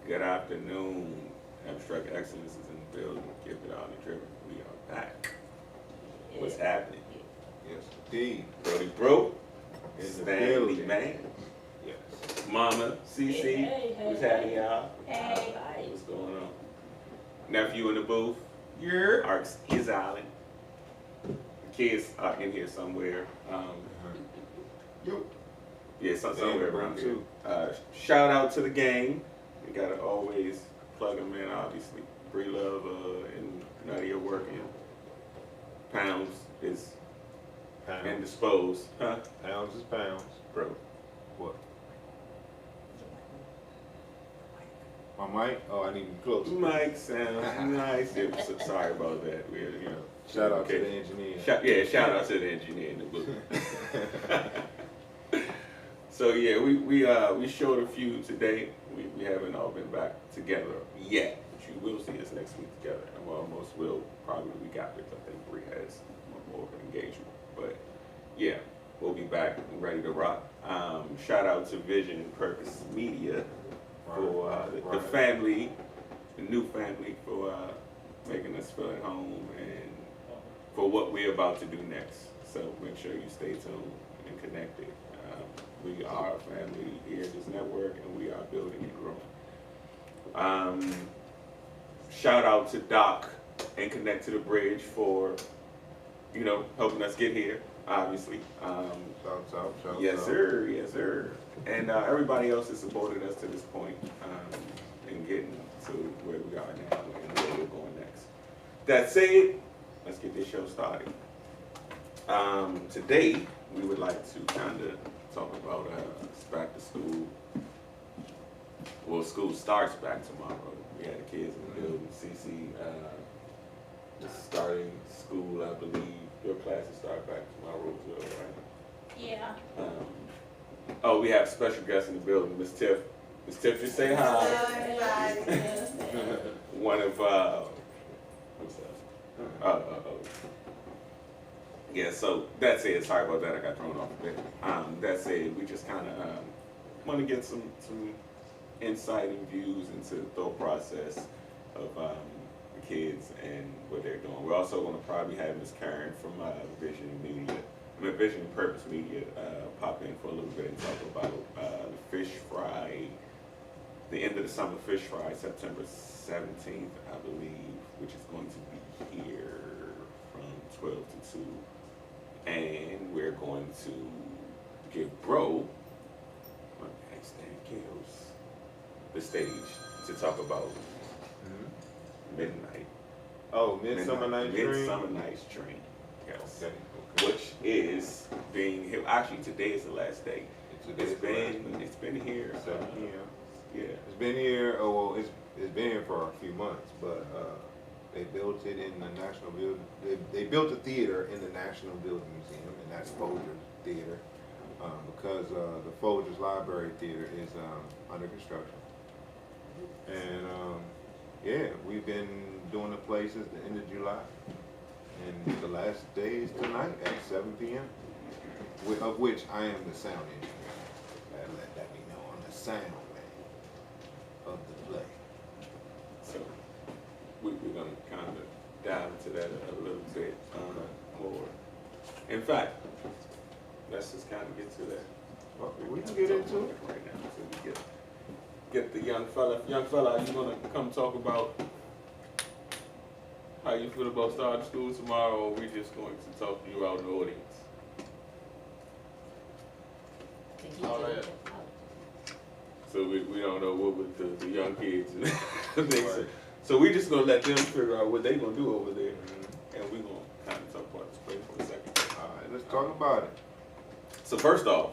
Good afternoon. Abstrakt Excellence is in the building. Give it all the driven. We are back. What's happening? Yes, indeed. Brody Bro is In the the family building. man. Yes. Mama, CC, what's happening, y'all? Hey. What's going on? Nephew in the booth. Yeah. Abstrakt Xcilence. The kids are in here somewhere. Yo. Yeah, somewhere Yeah, around here. too. Shout out to the gang. We gotta always plug them in, obviously. Bree Love and Nadia working. Pounds is indisposed. Huh? Pounds is pounds. Bro. What? My mic? Oh, I need to be close. Mike sounds nice. Yeah, sorry about that. We're, Shout out to the engineer. Shout out to the engineer in the booth. So yeah, we showed a few today. We haven't all been back together yet, but you will see us next week together, and we almost will probably the week after. 'Cause I think Bree has more of an engagement, but yeah, we'll be back and ready to rock. Shout out to Vision and Purpose Media for the family, the new family, for making us feel at home and for what we're about to do next. So make sure you stay tuned and connected. We are a family here at this network, and we are building and growing. Shout out to Doc and Connect to the Bridge for, helping us get here, obviously. Shout Yes, out. sir. Yes, sir. And everybody else has supported us to this point in getting to where we are now and where we're going next. That said, let's get this show started. Today, we would like to kind of talk about back to school. Well, school starts back tomorrow. We had the kids in the building. CC is starting school, I believe. Your classes start back tomorrow as well, right? Yeah. Oh, we have special guests in the building, Miss Tiff. Miss Tiff, just say hi. One of what's that? Yeah, so that's it. Sorry about that. I got thrown off a bit. That said, we just kind of want to get some insight and views into the thought process of the kids and what they're doing. We're also going to probably have Miss Karen from Vision and Purpose Media pop in for a little bit and talk about the fish fry, the end of the summer fish fry, September 17th, I believe, which is going to be here from 12 to 2. And we're going to give Bro, my backstand kills, the stage to talk about Midnight. Oh, Midsummer Night's Dream? Midsummer Night's Dream, yes. Okay. Which is being here. Actually, today is the last day. It's been here. 7 p.m. Yeah. It's been here. Oh, well, it's been here for a few months, but they built it in the National Building. They built a theater in the National Building Museum, and that's Folger's Theater, because the Folger's Library Theater is under construction. And yeah, we've been doing the play since the end of July, and the last day is tonight at 7 p.m. Of which I am the sound engineer. Let that be known. I'm the sound man of the play. So we're going to kind of dive into that a little bit more. In fact, let's just kind of get to that. Well, we can get into it right now. So we get the young fella. Young fella, are you going to come talk about how you feel about starting school tomorrow, or are we just going to talk to you out in the audience? All right. So we don't know what with the young kids and things. So we just gonna let them figure out what they gonna do over there, and we gonna kind of talk about this place for a second. All right, let's talk about it. So first off,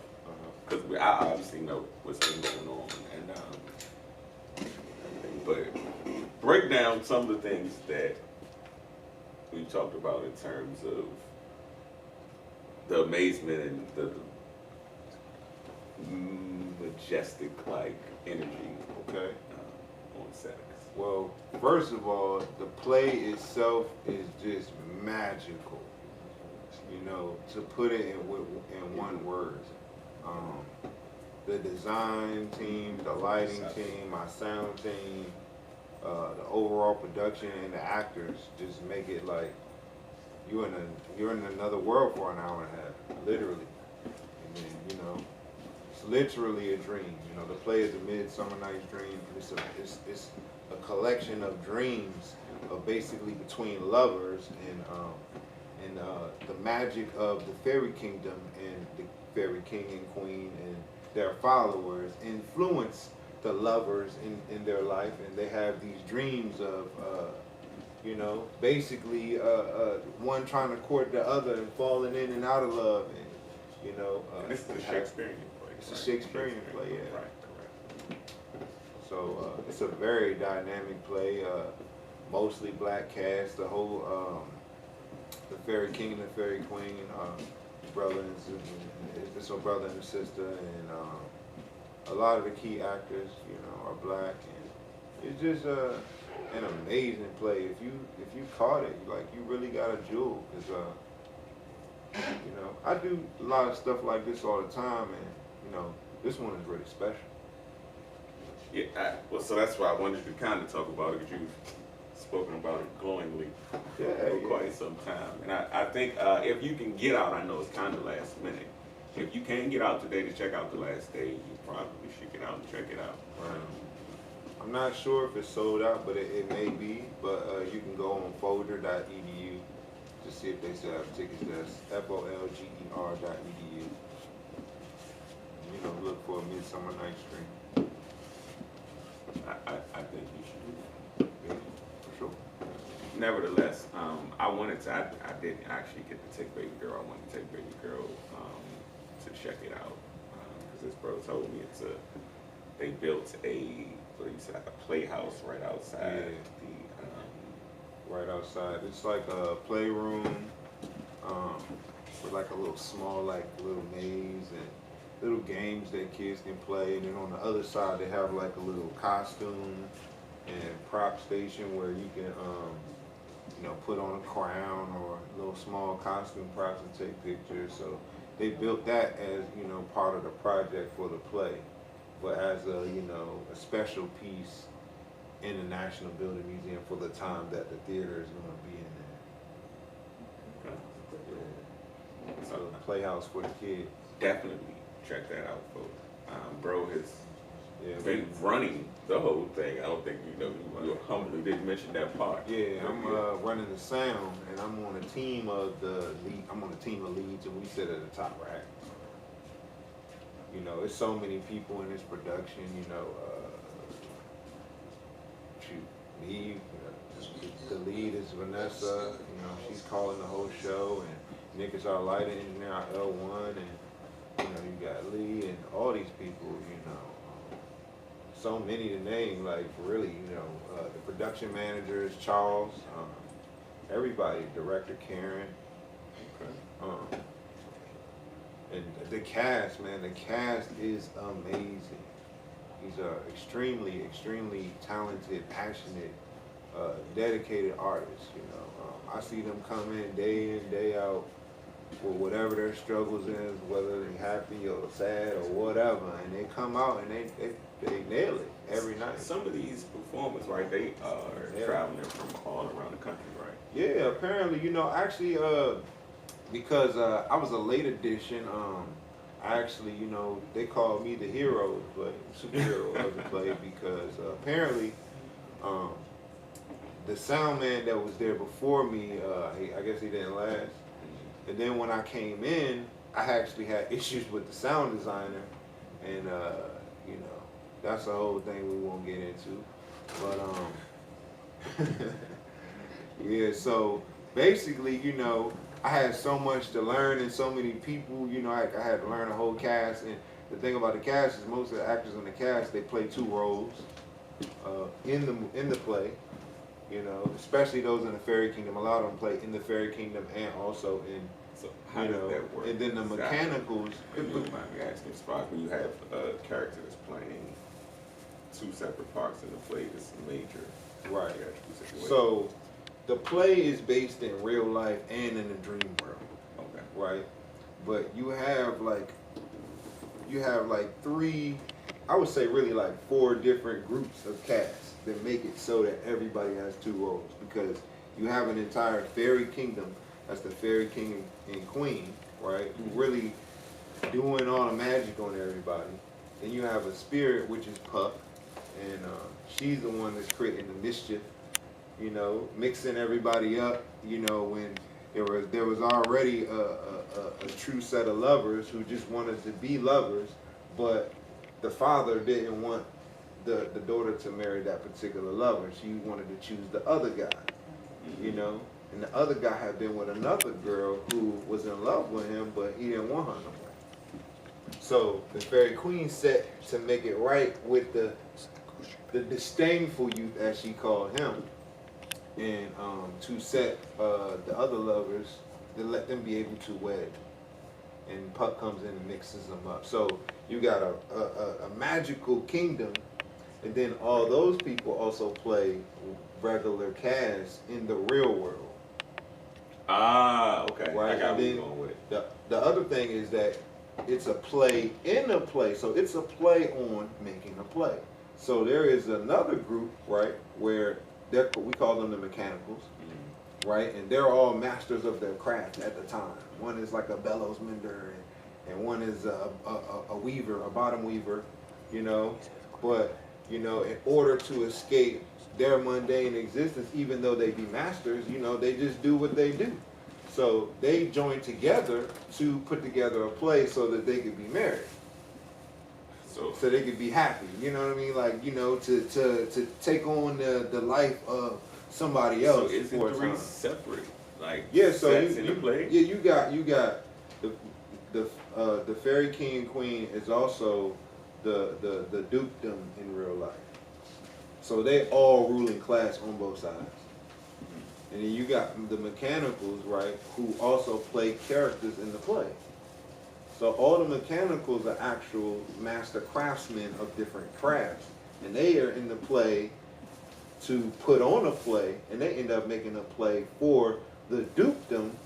because I obviously know what's been going on, and but break down some of the things that we talked about in terms of the amazement and the majestic energy on set. Well, first of all, the play itself is just magical. To put it in one word, the design team, the lighting team, my sound team, the overall production, and the actors just make it like you're in another world for an hour and a half, literally. And then, you know, it's literally a dream. You know, the play is a Midsummer Night's Dream. It's a collection of dreams of basically between lovers and the magic of the fairy kingdom and the fairy king and queen and their followers influence the lovers in their life, and they have these dreams of you know, basically one trying to court the other and falling in and out of love, and you know. And this is a Shakespearean play. It's a Shakespearean play, yeah. Right, correct. So it's a very dynamic play, mostly black cast. The whole the fairy king and the fairy queen, brother and sister, it's a brother and a sister, and a lot of the key actors, you know, are black, and it's just an amazing play. If you caught it, like, you really got a jewel, because you know, I do a lot of stuff like this all the time, and you know, this one is really special. Yeah, well, so that's why I wanted to kind of talk about it, because you've spoken about it glowingly for quite some time. And I think if you can get out, I know it's kind of last minute, if you can get out today to check out the last day, you probably should get out and check it out. I'm not sure if it's sold out, but it may be. But you can go on folger.edu to see if they still have tickets. That's folger.edu. You know, look for a Midsummer Night's Dream. I think you should do that. Yeah, for sure. Nevertheless, I didn't actually get to take Baby Girl. I wanted to take Baby Girl to check it out, because this bro told me they built like a playhouse right outside right outside. It's like a playroom with like a little small little maze and little games that kids can play. And then on the other side they have like a little costume and prop station where you can you know, put on a crown or little small costume props and take pictures. So they built that as, you know, part of the project for the play, but as a, you know, a special piece in the National Building Museum for the time that the theater is going to be in there. Okay. Yeah. So the playhouse for the kids. Definitely check that out, folks. Bro has been running the whole thing. I don't think you humbly didn't mention that part. Yeah, I'm running the sound, and I'm on a team of I'm on a team of leads, and we sit at the top rack. You know, it's so many people in this production. You know, me. The lead is Vanessa. You know, she's calling the whole show, and Nick is our lighting engineer, our L1, and you know, you got Lee and all these people. You know, so many to name. Like, really, you know, the production manager is Charles. Everybody, director Karen. Okay. And the cast, man, the cast is amazing. These are extremely, extremely talented, passionate, dedicated artists. You know, I see them come in, day out, with whatever their struggles is, whether they're happy or sad or whatever, and they come out and they nail it every night. Some of these performers, right, they are traveling from all around the country, right? Yeah, apparently, you know, actually, because I was a late addition, I actually, you know, they called me the hero, but superhero of the play, because apparently, the sound man that was there before me, I guess he didn't last. And then when I came in, I actually had issues with the sound designer, and you know, that's a whole thing we won't get into. But yeah, so basically, you know, I had so much to learn and so many people, you know, I had to learn the whole cast. And the thing about the cast is most of the actors in the cast, they play two roles in the play. You know, especially those in the fairy kingdom. A lot of them play in the fairy kingdom and also in, so how does that work? And then the mechanicals. If you don't mind me asking, as far as when you have a character that's playing two separate parts in the play, that's major. Right. So the play is based in real life and in the dream world. Okay. Right. But you have like you have like three, I would say really like four different groups of casts that make it so that everybody has two roles, because you have an entire fairy kingdom, that's the fairy king and queen, right, who really doing all the magic on everybody. Then you have a spirit, which is Puck, and she's the one that's creating the mischief, you know, mixing everybody up, you know, when there was already a true set of lovers who just wanted to be lovers, but the father didn't want the daughter to marry that particular lover. She wanted to choose the other guy, you know, and the other guy had been with another girl who was in love with him, but he didn't want her no more. So the fairy queen set to make it right with the disdainful youth, as she called him, and to set the other lovers, to let them be able to wed. And Puck comes in and mixes them up. So you got a magical kingdom, and then all those people also play regular casts in the real world. Ah, okay. Right? I got And what you're then going with. the other thing is that it's a play in a play. So it's a play on making a play. So there is another group, right, where we call them the mechanicals, right? And they're all masters of their craft at the time. One is like a bellows mender, and one is a weaver, a bottom weaver, you know. But, you know, in order to escape their mundane existence, even though they be masters, you know, they just do what they do. So they joined together to put together a play so that they could be married. So they could be happy, you know what I mean? Like, you know, to take on the life of somebody else. So isn't three separate, like, so sets in the play? Yeah, you got the fairy king and queen is also the dukedom in real life. So they all ruling class on both sides. And then you got the mechanicals, right, who also play characters in the play. So all the mechanicals are actual master craftsmen of different crafts. And they are in the play to put on a play, and they end up making a play for the dukedom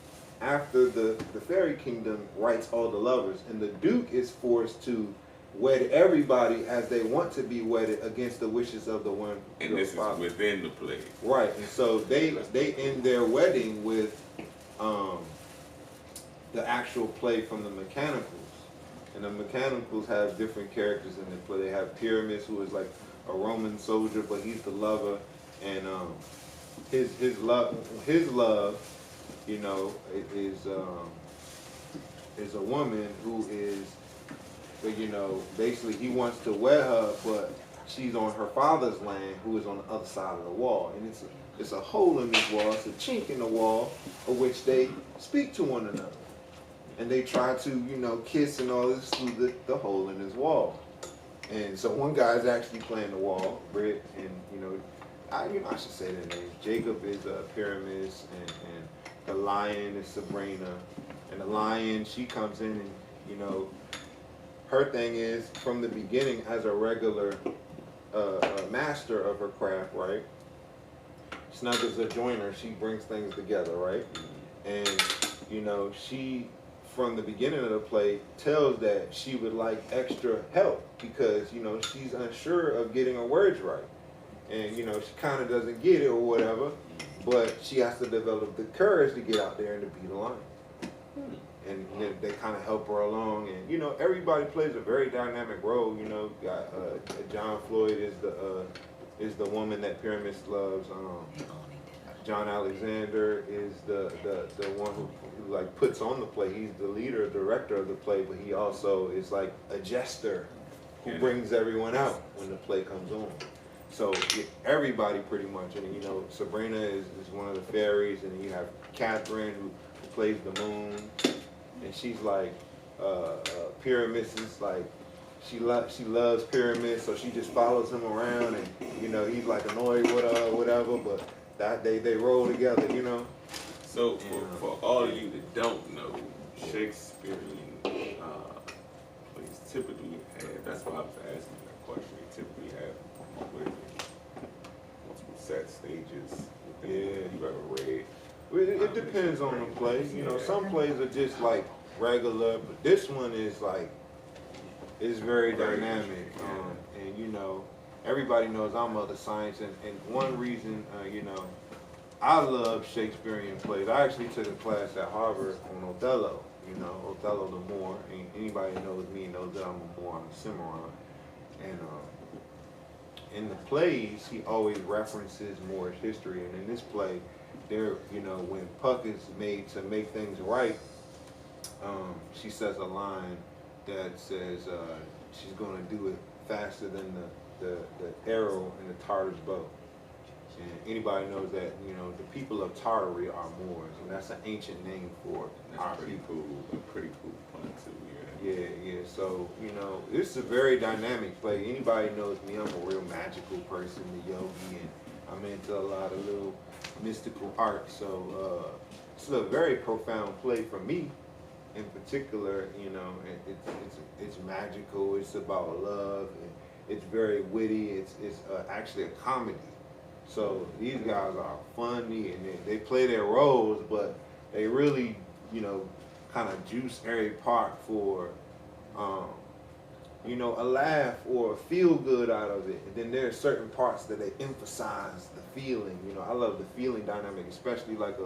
after the fairy kingdom writes all the lovers. And the duke is forced to wed everybody as they want to be wedded against the wishes of the one. And this is within the play. Right, and so they end their wedding with the actual play from the mechanicals. And the mechanicals have different characters in the play. They have Pyramus, who is like a Roman soldier, but he's the lover, and his love, you know, is a woman who is, you know, basically he wants to wed her, but she's on her father's land, who is on the other side of the wall, and it's a hole in this wall, it's a chink in the wall, of which they speak to one another, and they try to, you know, kiss and all this through the hole in this wall. And so one guy's actually playing the wall, Britt, and I should say their names. Jacob is Pyramus, and the lion is Sabrina, and the lion, she comes in, and you know, her thing is from the beginning as a regular master of her craft, right? Snug as a joiner, she brings things together, right? And you know, she from the beginning of the play tells that she would like extra help because, you know, she's unsure of getting her words right. And, you know, she kind of doesn't get it or whatever, but she has to develop the courage to get out there and to be the lion. And they kind of help her along. And, you know, everybody plays a very dynamic role. You know, got John Floyd is the woman that Pyramus loves. John Alexander is the one who like puts on the play. He's the leader, director of the play, but he also is like a jester who brings everyone out when the play comes on. So everybody pretty much, and you know, Sabrina is one of the fairies, and you have Catherine who plays the moon, and she's like Pyramus is like she loves Pyramus, so she just follows him around, and you know, he's like annoyed with her or whatever, but that they roll together, you know. So for all of you that don't know, Shakespearean plays typically have, that's why I was asking that question, they typically have multiple set stages. You ever read? Well, it depends on the play. You know, some plays are just like regular, but this one is like It's very Very dynamic, interesting, and everybody knows I'm of the science, and one reason, I love Shakespearean plays. I actually took a class at Harvard on Othello. Othello the Moor. And anybody that knows me knows that I'm a Moor. I'm a Cimarron, and in the plays, he always references Moorish history, and in this play, when Puck is made to make things right, she says a line that says she's going to do it faster than the arrow in the Tartar's bow. And anybody knows that, the people of Tartary are Moors, and that's an ancient name for our people. A pretty cool pun too, Yeah. So, it's a very dynamic play. Anybody knows me, I'm a real magical person, the yogi, and I'm into a lot of little mystical art. So, it's a very profound play for me. In particular, it's magical. It's about love. It's very witty. It's actually a comedy. So these guys are funny and they play their roles, but they really, kind of juice every part for, a laugh or a feel good out of it. And then there are certain parts that they emphasize the feeling. I love the feeling dynamic, especially like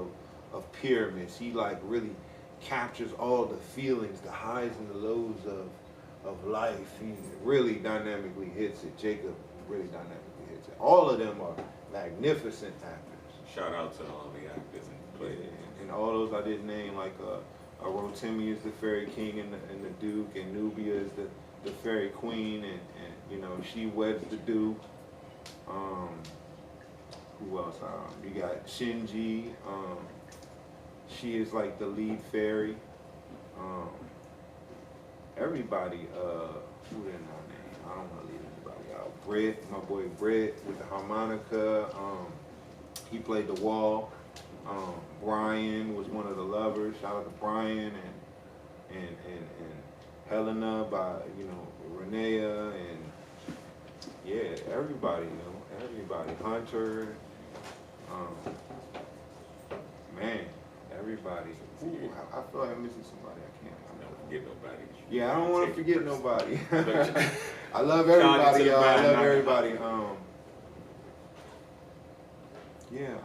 of Pyramids. He like really captures all the feelings, the highs and the lows of life. He really dynamically hits it. Jacob really dynamically hits it. All of them are magnificent actors. Shout out to all the actors in the play. And all those I didn't name, like Rotimi is the fairy king and the duke, and Nubia is the fairy queen, and she weds the duke. Who else? You got Shinji. She is like the lead fairy. Everybody, who didn't I name? I don't want to leave anybody out. Brett, my boy Brett with the harmonica. He played the wall. Brian was one of the lovers. Shout out to Brian and Helena by Renea, and yeah, everybody, everybody. Hunter, man. Everybody. Ooh, I feel like I'm missing somebody. I can't. Don't forget nobody. Yeah, I don't want to forget nobody. I love everybody, y'all. I love everybody. Yeah.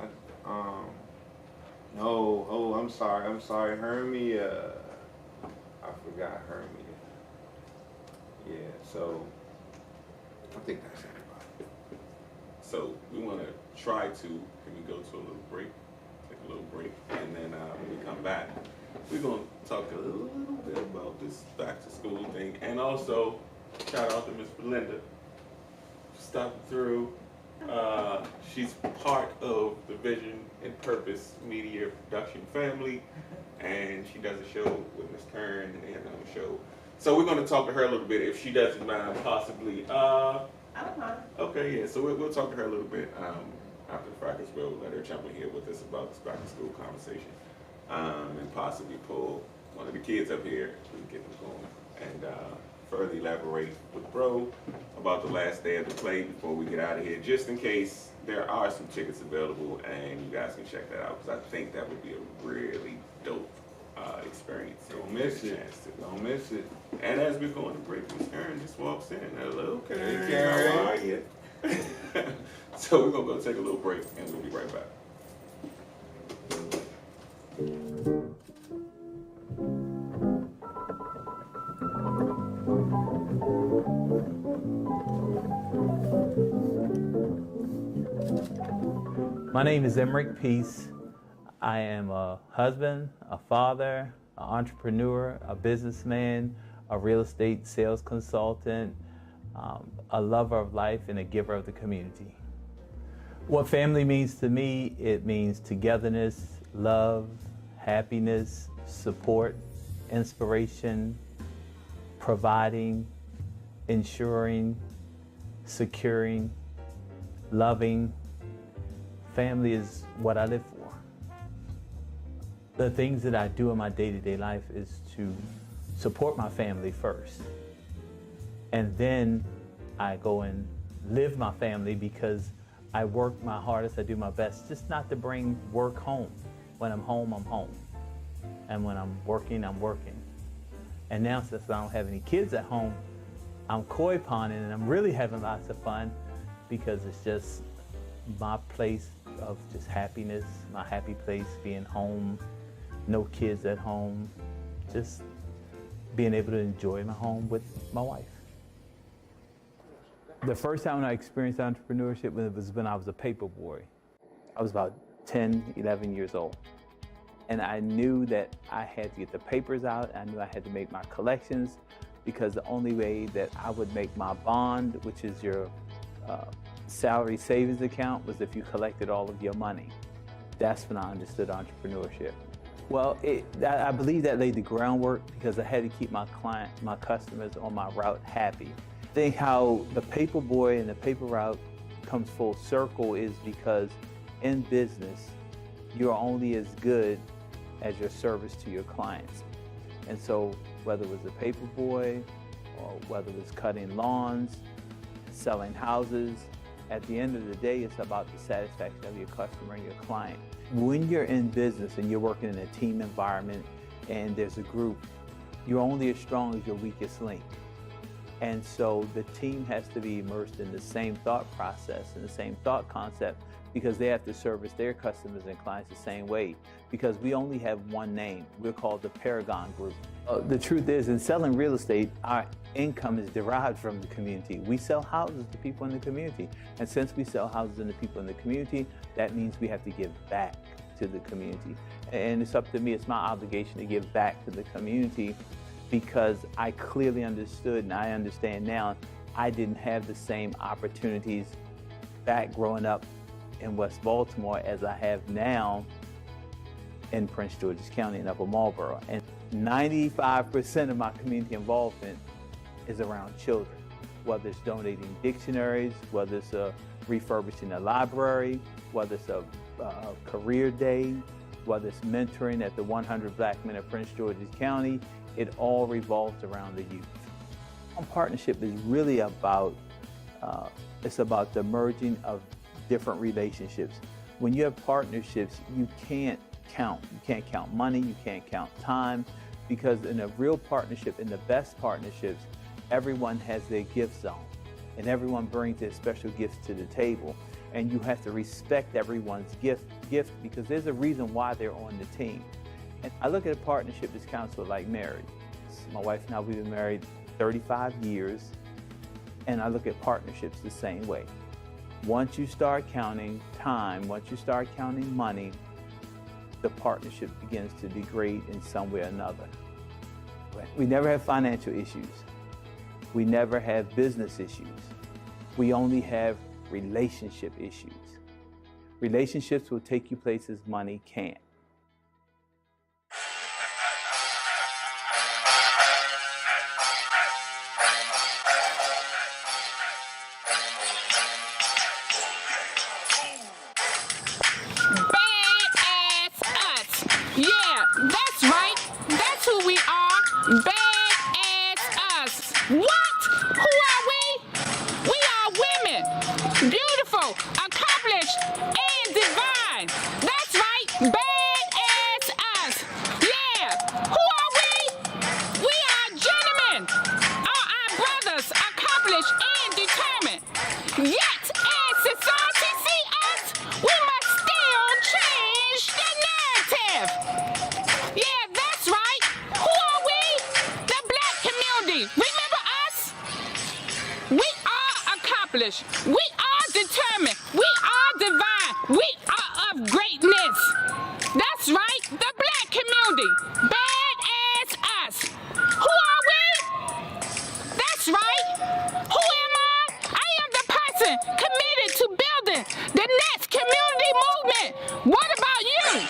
No. Oh, I'm sorry. Hermia. I forgot Hermia. Yeah. So I think that's everybody. So we want to try to. Can we go to a little break? A little break, and then when we come back, we're going to talk a little bit about this back to school thing, and also shout out to Miss Belinda stopping through. She's part of the Vision and Purpose Media Production family, and she does a show with Miss Kern, and they have another show. So we're going to talk to her a little bit, if she doesn't mind, possibly. I don't mind. Okay, yeah, so we'll talk to her a little bit. After the fact as well, let her jump in here with us about this back to school conversation, and possibly pull one of the kids up here so we can get them going, and further elaborate with Bro about the last day of the play before we get out of here, just in case there are some tickets available and you guys can check that out, because I think that would be a really dope experience. Don't miss it. Don't miss it. And as we're going to break, Miss Karen just walks in. Hello, Karen. Hey, Karen. How are you? So we're going to go take a little break, and we'll be right back. My name is Emmerich Peace. I am a husband, a father, an entrepreneur, a businessman, a real estate sales consultant, a lover of life, and a giver of the community. What family means to me, it means togetherness, love, happiness, support, inspiration, providing, ensuring, securing, loving. Family is what I live for. The things that I do in my day-to-day life is to support my family first. And then I go and live my family, because I work my hardest, I do my best, just not to bring work home. When I'm home, I'm home. And when I'm working, I'm working. And now, since I don't have any kids at home, I'm koi ponding and I'm really having lots of fun because it's just my place of just happiness, my happy place, being home, no kids at home, just being able to enjoy my home with my wife. The first time I experienced entrepreneurship was when I was a paper boy. I was about 10, 11 years old. And I knew that I had to get the papers out. I knew I had to make my collections because the only way that I would make my bond, which is your salary savings account, was if you collected all of your money. That's when I understood entrepreneurship. Well, I believe that laid the groundwork because I had to keep my customers on my route happy. I think how the paper boy and the paper route comes full circle is because in business, you're only as good as your service to your clients. And so whether it was a paper boy or whether it was cutting lawns, selling houses, at the end of the day, it's about the satisfaction of your customer and your client. When you're in business and you're working in a team environment and there's a group, you're only as strong as your weakest link. And so the team has to be immersed in the same thought process and the same thought concept because they have to service their customers and clients the same way because we only have one name. We're called the Paragon Group. The truth is, in selling real estate, our income is derived from the community. We sell houses to people in the community. And since we sell houses to people in the community, that means we have to give back to the community. And it's up to me, it's my obligation to give back to the community because I clearly understood and I understand now I didn't have the same opportunities back growing up in West Baltimore as I have now in Prince George's County in Upper Marlboro. And 95% of my community involvement is around children, whether it's donating dictionaries, whether it's refurbishing a library, whether it's a career day, whether it's mentoring at the 100 Black Men of Prince George's County, it all revolves around the youth. Partnership is really about, it's about the merging of different relationships. When you have partnerships, you can't count. You can't count money, you can't count time, because in a real partnership, in the best partnerships, everyone has their gift zone and everyone brings their special gifts to the table. And you have to respect everyone's gift because there's a reason why they're on the team. And I look at a partnership as kind of like marriage. My wife and I, we've been married 35 years, and I look at partnerships the same way. Once you start counting time, once you start counting money, the partnership begins to degrade in some way or another. We never have financial issues. We never have business issues. We only have relationship issues. Relationships will take you places money can't. Yeah, that's right. That's who we are. Badass us. What? Who are we? We are women. Beautiful, accomplished, and divine. That's right. Badass us. Yeah. Who are we? We are gentlemen. Our brothers, accomplished and determined. Yet, as society see us, we must still change the narrative. Yeah, that's right. Who are we? The Black community. Remember us? We are accomplished. We are determined. We are divine. We are of greatness. That's right. The Black community. Badass us. Who are we? That's right. Who am I? I am the person committed to building the next community movement. What about you?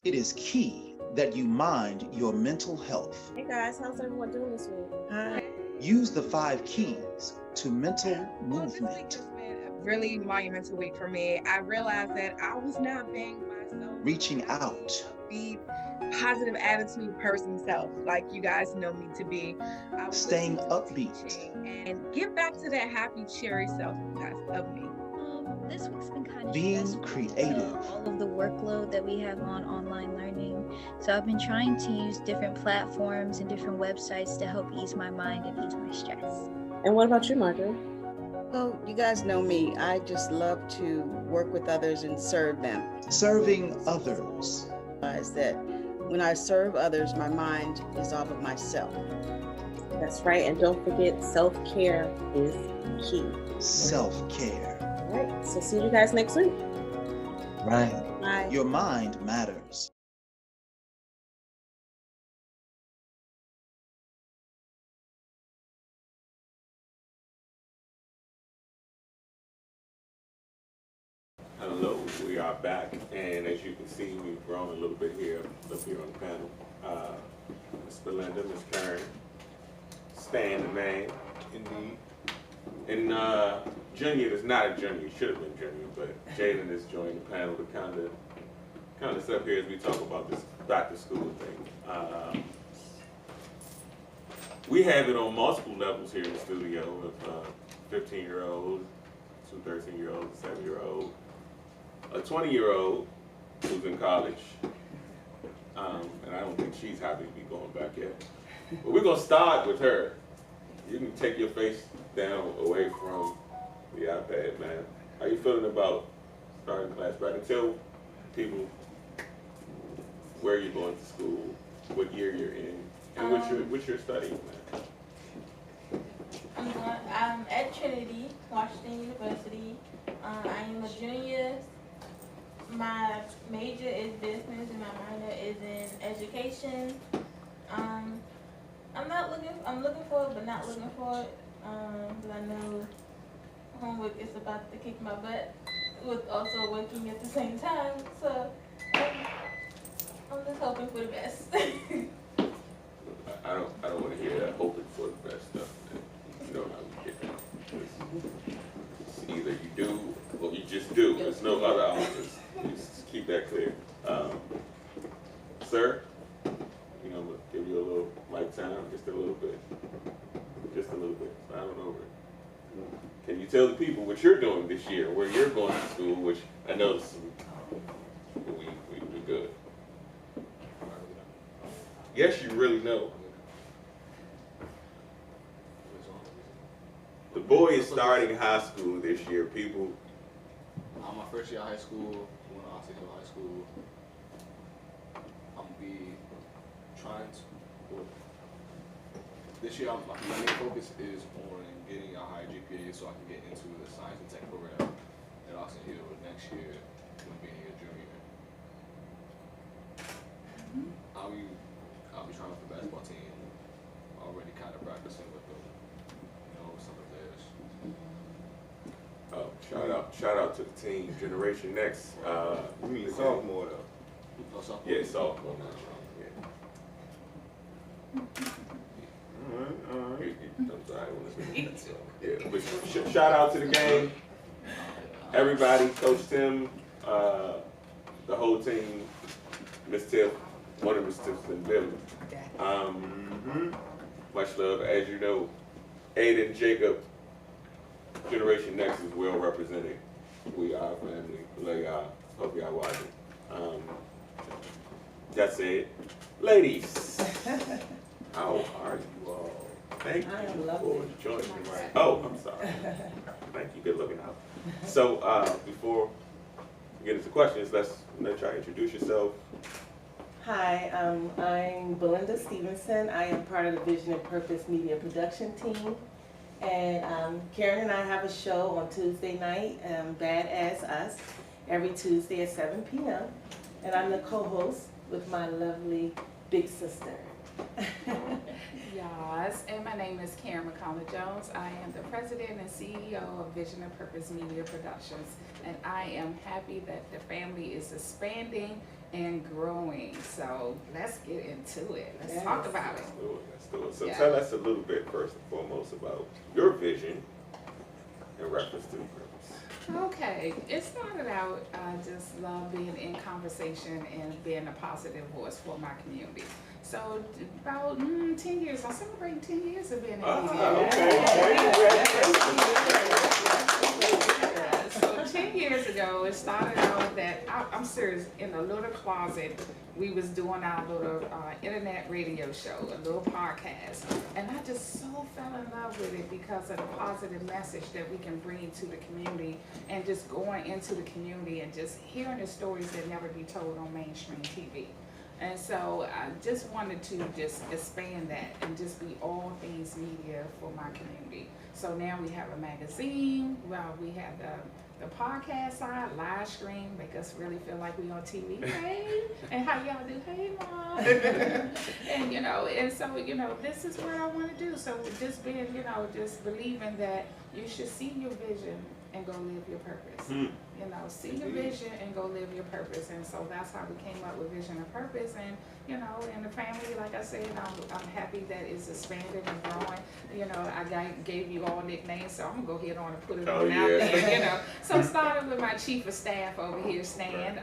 It is key that you mind your mental health. Hey guys, how's everyone doing this week? Hi. Use the 5 keys to mental movement. Really monumental week for me. I realized that I was not being myself. Reaching out. Be positive attitude person self, like you guys know me to be. I was Staying listening to upbeat. teaching and get back to that happy, cheery self of me. This week's been kind of Being stressful, creative. all of the workload that we have on online learning. So I've been trying to use different platforms and different websites to help ease my mind and ease my stress. And what about you, Marjorie? Well, you guys know me. I just love to work with others and serve them. Serving others. Realize that when I serve others, my mind is off of myself. That's right, and don't forget, self-care is key. Self-care. All right, so see you guys next week. Right. Bye. Your mind matters. Hello, we are back, and as you can see, we've grown a little bit here, up here on the panel. Ms. Belinda, Ms. Karen, Stan, the man, Indeed. and Junior is not a junior. He should have been junior, but Jalen has joined the panel to kind of sit up here as we talk about this back to school thing. We have it on multiple levels here in the studio with 15-year-olds, 2 13-year-olds, 7-year-old, a 20-year-old who's in college, and I don't think she's happy to be going back yet. But we're gonna start with her. You can take your face down away from the iPad, man. How you feeling about starting class back? And tell people where you're going to school, what year you're in, and what you're studying, man. I'm at Trinity, Washington University. I am a junior. My major is business and my minor is in education. I'm looking for it, but not looking for it. But I know homework is about to kick my butt with also working at the same time. So I'm just hoping for the best. I don't want to hear that hoping for the best stuff. You know how we get that. It's either you do or you just do. There's no other options. Just keep that clear. Sir, you know, I'm gonna give you a little mic time, just a little bit. Just a little bit. I don't know. Can you tell the people what you're doing this year, where you're going to school, which I know we good. Yes, you really know. The boy is starting high school this year, people. I'm my first year of high school, going to Abstrakt High School. I'm gonna be trying to, well, this year my main focus is on getting a higher GPA so I can get into the science and tech program at Austin Hill next year when being a junior. I'll be trying for the basketball team. Already kind of practicing with them, you know, some of theirs. Oh, shout out to the team, Generation Next. You mean sophomore though? Oh, sophomore. Yeah, sophomore now. Yeah. All right. I'm sorry, I want to say that. So, yeah, but shout out to the game, everybody, Coach Tim, the whole team, Miss Tiff, one of Miss Tiff's in the building. Much love. As you know, Aiden, Jacob, Generation Next is well represented. We are a family. Love y'all. Hope y'all watching. That's it. Ladies, how are you all? Thank you for joining me. Oh, I'm sorry. Thank you. Good looking out. So before we get into questions, let's let y'all introduce yourself. Hi, I'm Belinda Stevenson. I am part of the Vision and Purpose Media Production team. And Karen and I have a show on Tuesday night, Bad As Us, every Tuesday at 7 p.m. And I'm the co-host with my lovely big sister. Yes, and my name is Karen McConnell Jones. I am the president and CEO of Vision and Purpose Media Productions, and I am happy that the family is expanding and growing. So let's get into it. Let's talk about it. Let's do it. So tell us a little bit first and foremost about your vision in reference to the purpose. Okay, it started out, I just love being in conversation and being a positive voice for my community. So about 10 years, I'm celebrating 10 years of being in media. So 10 years ago, it started out that, I'm serious, in a little closet, we was doing our little internet radio show, a little podcast. And I just so fell in love with it because of the positive message that we can bring to the community and just going into the community and just hearing the stories that never be told on mainstream TV. And so I just wanted to just expand that and just be all things media for my community. So now we have a magazine, well, we have the podcast side, live stream, make us really feel like we on TV. Hey, and how y'all do? Hey, Mom. And and so this is what I want to do. So just being, just believing that you should see your vision and go live your purpose. See your vision and go live your purpose. And so that's how we came up with Vision and Purpose. And in the family, like I said, I'm happy that it's expanding and growing. I gave you all nicknames, so I'm gonna go ahead on and put it on out there. So started with my chief of staff over here, Stan.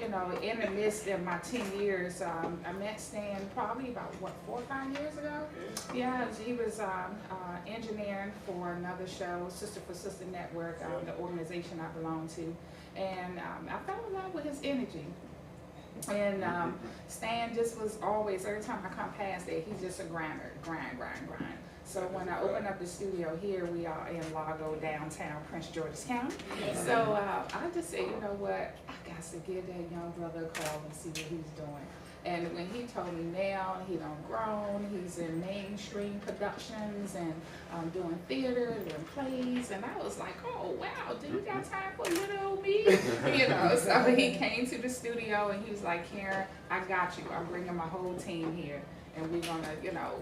In the midst of my 10 years, I met Stan probably about 4 or 5 years ago. Yeah, he was engineering for another show, Sister for Sister Network, the organization I belong to, and I fell in love with his energy. And Stan just was always, every time I come past there, he's just a grinder, grind. So when I opened up the studio here, we are in Largo, downtown, Prince George's County. So I just said, you know what, I got to give that young brother a call and see what he's doing. And when he told me now, he done grown, he's in mainstream productions and doing theater, doing plays, and I was like, oh wow, do you got time for little old me? So he came to the studio and he was like, Karen, I got you, I'm bringing my whole team here. And we're gonna,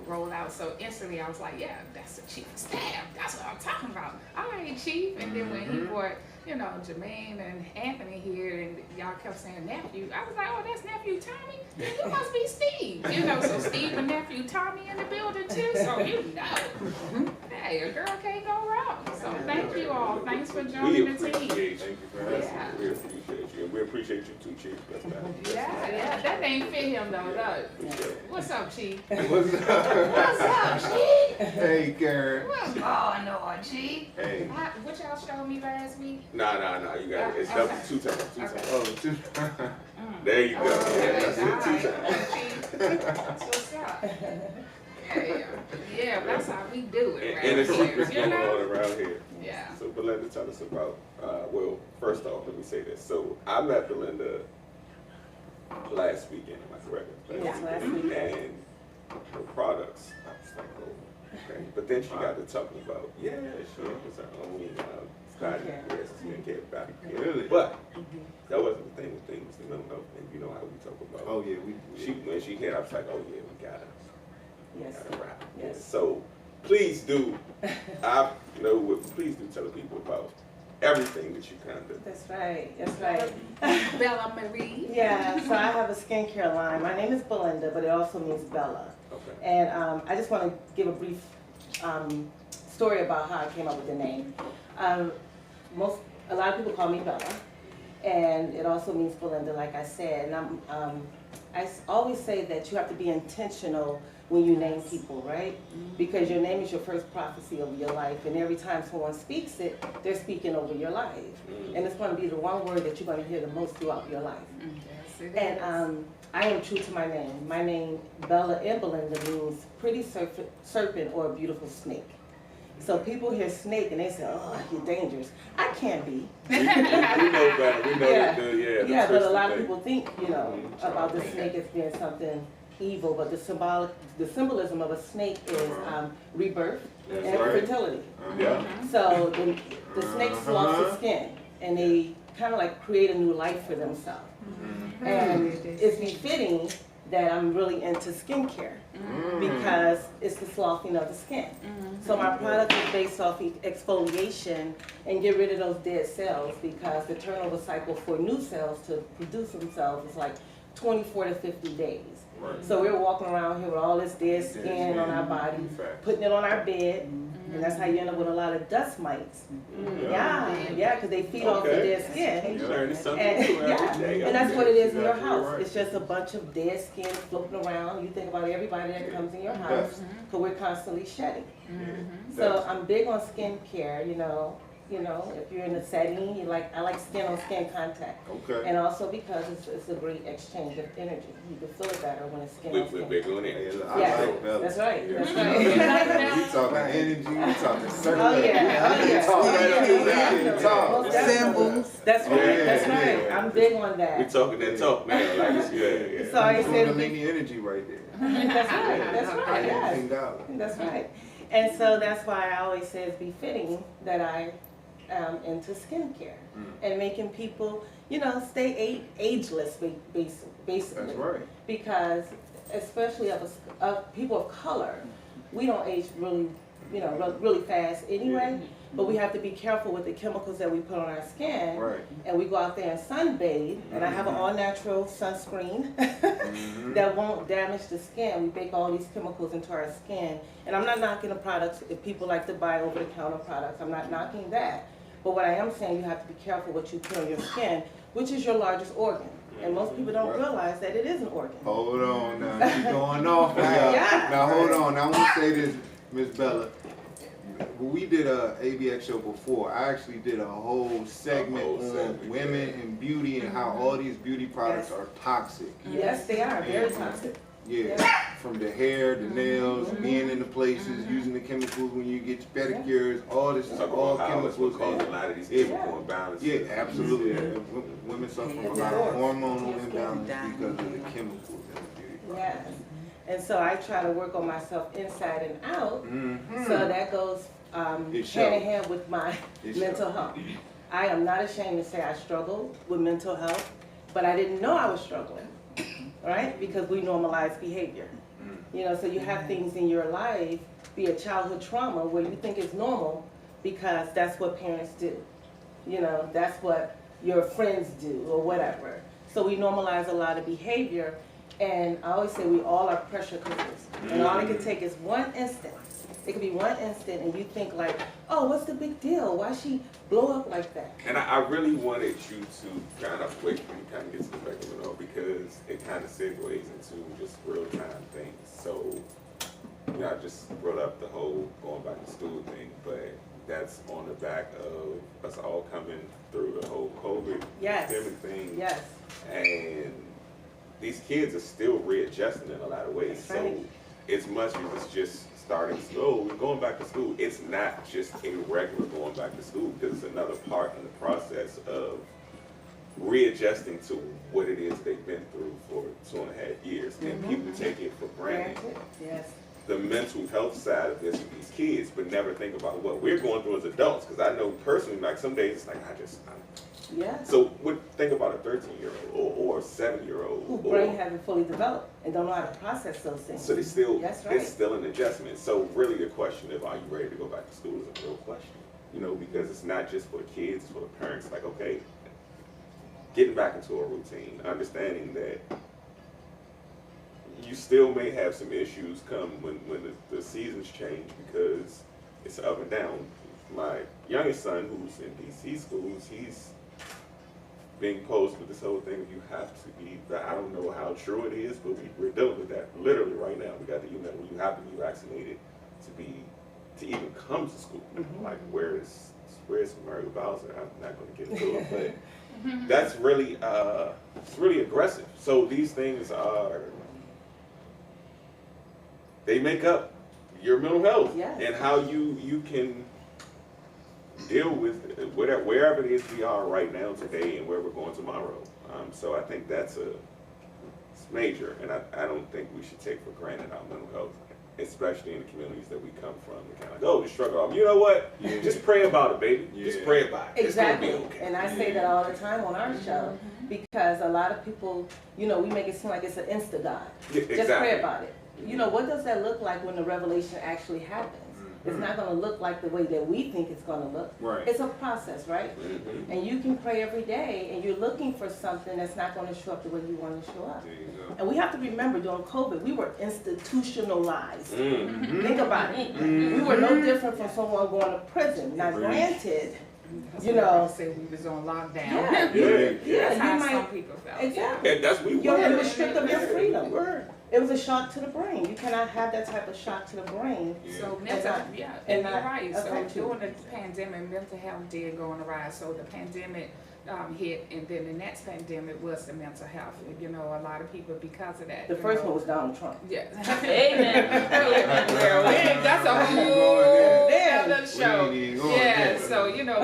roll out. So instantly I was like, yeah, that's the chief of staff. That's what I'm talking about. All right, chief. And then when he brought, Jermaine and Anthony here, and y'all kept saying nephew, I was like, oh, that's nephew Tommy? Then you must be Steve. So Steve and nephew Tommy in the building too. So hey, a girl can't go wrong. So thank you all. Thanks for joining the team. Thank you for asking. We appreciate you. And we appreciate you too, Chief. That's nice. Yeah. That ain't fit him though, look. What's up, Chief? What's up? What's up, Chief? Hey, Karen. What's going on, Chief? Hey. What y'all showed me last week? No. You got it. It's double two times. Oh, 2 times. There you go. That's it. 2 times. That's what's up. Yeah, that's how we do it, right? And it's secrets going on around here. Yeah. So Belinda, tell us about, first off, let me say this. So I met Belinda last weekend, am I correct? Last weekend. And her products, I was like, oh, okay. But then she got to talking about, she was her own skincare back. Really? But that wasn't the thing. The thing was the no, and you know how we talk about. Oh, yeah. When she came, I was like, oh, yeah, we got it. Yes. Rap. Yes. So please do, please do tell the people about everything that you kind of do. That's right. Bella Marie. Yeah, so I have a skincare line. My name is Belinda, but it also means Bella. Okay. And I just want to give a brief story about how I came up with the name. A lot of people call me Bella, and it also means Belinda, like I said. And I always say that you have to be intentional when you name people, right? Because your name is your first prophecy over your life, and every time someone speaks it, they're speaking over your life. And it's going to be the one word that you're going to hear the most throughout your life. Yes, And I am true to my name. My name, Bella and Belinda, means pretty serpent or a beautiful snake. So people hear snake and they say, oh, you're dangerous. I can't be. We know better. We know yeah, but a lot of people think, about the snake as being something evil, but the symbolism of a snake is rebirth and fertility. So the snake swallows the skin, and they kind of like create a new life for themselves. And it's befitting that I'm really into skincare because it's the sloughing of the skin. So my product is based off exfoliation and get rid of those dead cells because the turnover cycle for new cells to produce themselves is like 24 to 50 days. Right. So we're walking around here with all this dead skin on our bodies, putting it on our bed, and that's how you end up with a lot of dust mites. Yeah, because they feed off the dead skin. And that's what it is in your house. It's just a bunch of dead skin floating around. You think about everybody that comes in your house, because we're constantly shedding. So I'm big on skincare, you know, if you're in a setting, I like skin on skin contact. Okay. And also because it's a great exchange of energy. You can feel it better when it's skin on skin. We're big on it. Yeah, that's right. That's right. We talking energy, we talking circulation. Oh yeah. Talk right up to that. Talk. Symbols. That's right. That's right. I'm big on that. We talking that talk, man. Like it's good. So I said, Kundalini energy right there. that's right. That's right. Yes. $10. That's right. And so that's why I always say it's befitting that I am into skincare and making people, stay ageless, basically. That's right. Because especially of people of color, we don't age really, really fast anyway. But we have to be careful with the chemicals that we put on our skin. Right. And we go out there and sunbathe. And I have an all-natural sunscreen that won't damage the skin. We bake all these chemicals into our skin. And I'm not knocking the products. If people like to buy over-the-counter products, I'm not knocking that. But what I am saying, you have to be careful what you put on your skin, which is your largest organ. And most people don't realize that it is an organ. Hold on now, you're going off on y'all. Now hold on, I want to say this, Miss Bella. When we did a ABX show before, I actually did a whole segment on women and beauty and how all these beauty products are toxic. Yes, they are, very toxic. Yeah, from the hair, the nails, being in the places, using the chemicals when you get pedicures, all this is all chemicals. Cause a lot of these chemical imbalances. Yeah, absolutely. Women suffer from a lot of hormonal imbalance because of the chemicals in the beauty products. Yes. And so I try to work on myself inside and out. So that goes hand in hand with my mental health. I am not ashamed to say I struggle with mental health, but I didn't know I was struggling, right? Because we normalize behavior. So you have things in your life, be a childhood trauma, where you think it's normal because that's what parents do. That's what your friends do or whatever. So we normalize a lot of behavior. And I always say we all are pressure cookers. And all it can take is one instant. It could be one instant and you think like, oh, what's the big deal? Why she blow up like that? And I really wanted you to kind of get to the back of it all because it kind of segues into just real-time things. So, I just brought up the whole going back to school thing, but that's on the back of us all coming through the whole COVID pandemic thing. Yes. And these kids are still readjusting in a lot of ways. That's right. So as much as it's just starting slow, going back to school, it's not just a regular going back to school because it's another part in the process of readjusting to what it is they've been through for 2.5 years. And people take it for granted. Yes. The mental health side of this with these kids, but never think about what we're going through as adults. Because I know personally, like some days it's like, So think about a 13-year-old or a 7-year-old. Whose brain hasn't fully developed and don't know how to process those things. So it's still an adjustment. So really the question of are you ready to go back to school is a real question. Because it's not just for the kids, it's for the parents. Like, okay, getting back into a routine, understanding that you still may have some issues come when the seasons change because it's up and down. My youngest son, who's in DC schools, he's being posed with this whole thing. You have to be, I don't know how true it is, but we're dealing with that literally right now. We got the email where you have to be vaccinated to even come to school. Like, where's Mary Bowser? I'm not going to get into it, but that's really it's really aggressive. So these things they make up your mental health and how you can deal with wherever it is we are right now today and where we're going tomorrow. So I think it's major, and I don't think we should take for granted our mental health especially in the communities that we come from, to kind of go to struggle off. You know what? Just pray about it, baby. Just pray about it. Exactly. It's gonna be okay. And I say that all the time on our show because a lot of people, you know, we make it seem like it's an insta God. Yeah, Just exactly. pray about it. You know, what does that look like when the revelation actually happens? It's not going to look like the way that we think it's going to look. Right. It's a process, right? And you can pray every day, and you're looking for something that's not going to show up the way you want to show up. There you go. And we have to remember, during COVID, we were institutionalized. Think about it. We were no different from someone going to prison. Now, granted, you know, say we was on lockdown. yeah, Yeah. That's how you might, some people felt. exactly. And that's we You were. were stripped of your freedom. We were. It was a shock to the brain. You cannot have that type of shock to the brain. So And mental, not- yeah, and and you're not right. So affect you. during the pandemic, mental health did go on the rise. So the pandemic hit, and then the next pandemic was the mental health. You know, a lot of people because of that. The first one was Donald Trump. Yeah. Amen. That's a whole other show. Yeah. So you know,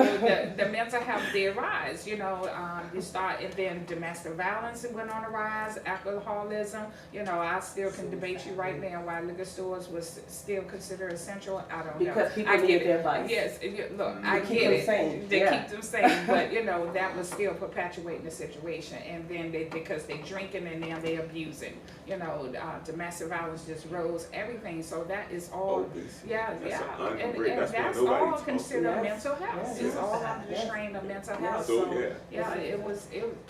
the mental health did rise. You know, you start, and then domestic violence went on the rise. Alcoholism. You know, I still can debate you right now why liquor stores was still considered essential. I don't know. Because people I get needed it. their vice. Yes. Look, I keep get them it. sane. They Yeah. keep them sane, but you know that was still perpetuating the situation. And then because they drinking and now they abusing. You know, domestic violence just rose everything. So that is all. Yeah, That's yeah, an and unbreak- that's what nobody all talks considered about. mental health. Yes. It's all under the strain of mental health. So, So yeah.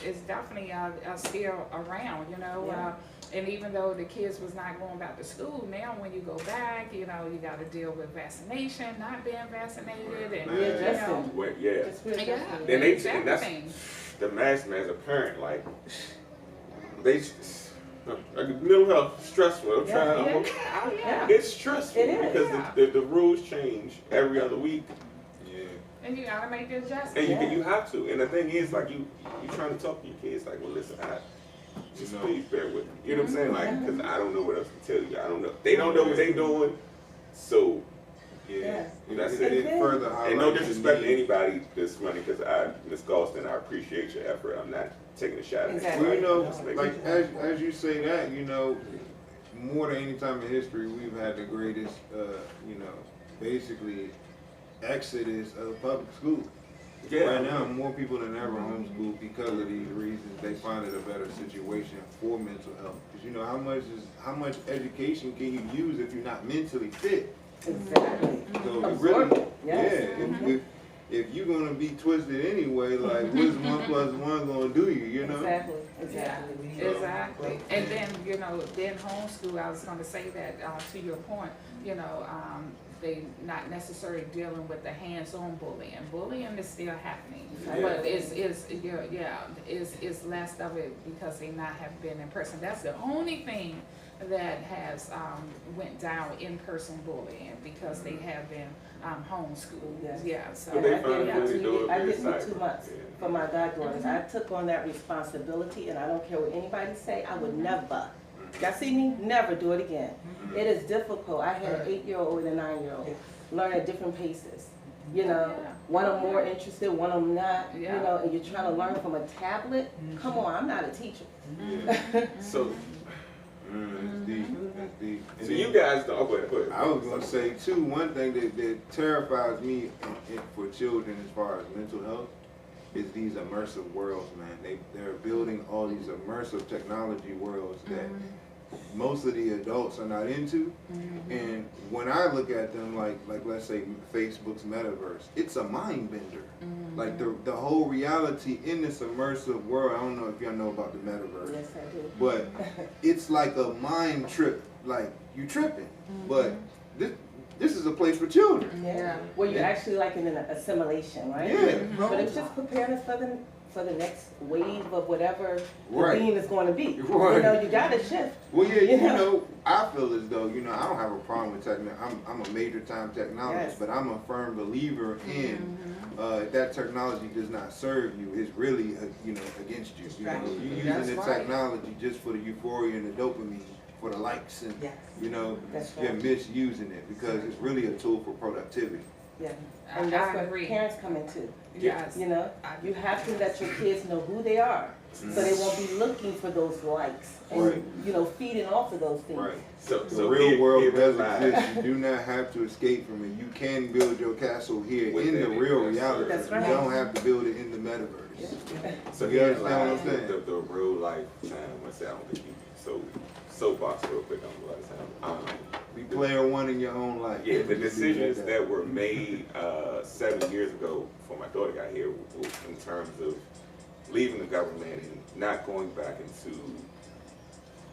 it's definitely still around. You know. Yeah. And even though the kids was not going back to school, now when you go back, you know, you got to deal with vaccination, not being vaccinated, and you know, Well, yeah. Just real yeah, different. Then they it's and that's everything. the mask man as a parent, like mental health stressful. I'm trying. Yeah, I'm, oh yeah. It's stressful It is. because Yeah. the rules change every other week, Yeah. And you gotta make the adjustment. and you have to. And the thing is, like you trying to talk to your kids, like, well, listen, just please bear with me. You know what I'm saying? Like, because I don't know what else to tell you. I don't know. They don't know what they doing, so. Yeah. That's It it. further And no highlights the disrespect to need. anybody that's running, because Miss Galston, I appreciate your effort. I'm not taking a shot at Exactly. Well, you know, Just make like it- as you say that, you know, more than any time in history, we've had the greatest, you know, basically exodus of public school. Yeah. Right now, more people than ever homeschool because of these reasons. They find it a better situation for mental health. Because you know, how much education can you use if you're not mentally fit? Exactly. So it Absorb really, it. Yes. yeah. If you're gonna be twisted anyway, like what's 1 + 1 gonna do you? You know? Exactly. Yeah, Exactly. exactly. And then, you know, then homeschool, I was gonna say that, to your point, you know, they not necessarily dealing with the hands-on bullying. Bullying is still happening, but it's less of it because they not have been in person. That's the only thing that has went down in-person bullying because they have been homeschooled. Yes. Yeah, so. But they I find did what it they do I with did it their for 2 cycle. months for my goddaughters. I took on that responsibility, and I don't care what anybody say. I would never. Y'all see me? Never do it again. It is difficult. I had an 8-year-old and a 9-year-old learn at different paces. You know, one of them more interested, one of them not. You Yeah. know, and you're trying to learn from a tablet. Come on, I'm not a teacher. So, That's deep. That's deep. And so then- you guys don't. Oh, go ahead. I was gonna say too, one thing that terrifies me for children as far as mental health is these immersive worlds, man. They're building all these immersive technology worlds that most of the adults are not into. And when I look at them, like let's say Facebook's metaverse, it's a mind bender. Like the whole reality in this immersive world. I don't know if y'all know about the metaverse. Yes, I do. But it's like a mind trip, like you tripping. But this is a place for children. Yeah. Where you're actually like in an assimilation, right? Yeah. But it's just preparing us for the next wave of whatever the Right. being is going to be. Right. You know, you got to shift. Well, yeah, You you know? know, I feel as though, you know, I don't have a problem with technology. I'm a major time technologist, Yes. but I'm a firm believer in if that technology does not serve you, it's really, you know, against you. You know, you're using That's the right. technology just for the euphoria and the dopamine, for the likes, and Yes. you know, That's you're right. misusing it because it's really a tool for productivity. Yeah. I And that's where agree. parents come into. Yes. You know, you have to let your kids know who they are. so they won't be looking for those likes and feeding off of those things. Right. So The real world does mind. exist. You do not have to escape from it. You can build your castle here Within in the it, real yes, reality. That's right. You don't have to build it in the metaverse. So You here understand lies what I'm saying? the real life time. I say I don't think you so soapbox real quick on a lot of time. Be player one in your own life. Yeah, the decisions that were made 7 years ago before my daughter got here, in terms of leaving the government and not going back into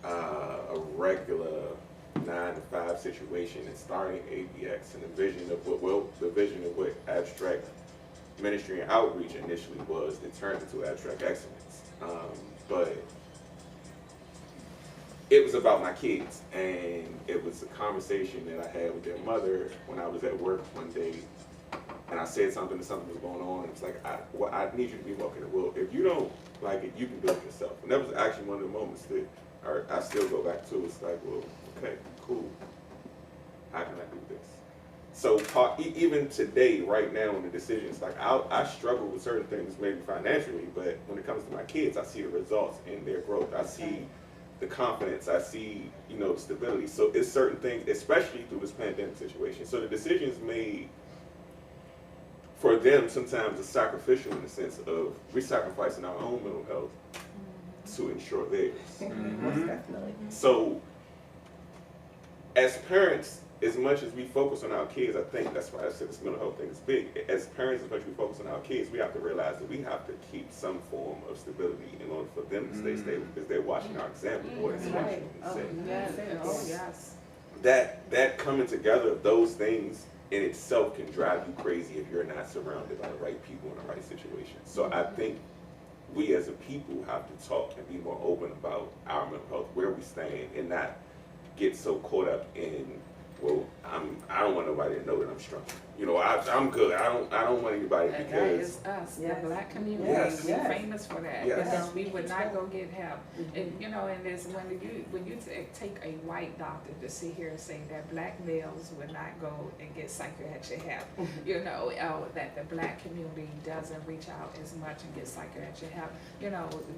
a regular 9-to-5 situation and starting ABX, and the vision of what Abstrakt Ministry and Outreach initially was, it turned into Abstrakt Excellence. But it was about my kids, and it was a conversation that I had with their mother when I was at work one day, and I said something was going on, and it's like, I need you to be more careful. Well, if you don't like it, you can do it yourself. And that was actually one of the moments that I still go back to. It's like, well, okay, cool. How can I do this? So even today, right now, in the decisions, like I struggle with certain things, maybe financially, but when it comes to my kids, I see the results in their growth. I see the confidence, I see, the stability. So it's certain things, especially through this pandemic situation. So the decisions made for them sometimes are sacrificial in the sense of we sacrificing our own mental health to ensure theirs. Most definitely. So as parents, as much as we focus on our kids, I think that's why I said this mental health thing is big. As parents, as much as we focus on our kids, we have to realize that we have to keep some form of stability in order for them to stay stable, because they're watching our example more than watching Yes. That coming together of those things in itself can drive you crazy if you're not surrounded by the right people in the right situation. So I think we as a people have to talk and be more open about our mental health, where we stand, and not get so caught up in, well, I don't want nobody to know that I'm struggling. I'm good. I don't want anybody, And because that is us, Yes. the black community. Yes. We're famous for that. Yes. We would not go get help. And and it's when you take a white doctor to sit here and say that black males would not go and get psychiatric help, that the black community doesn't reach out as much and get psychiatric help.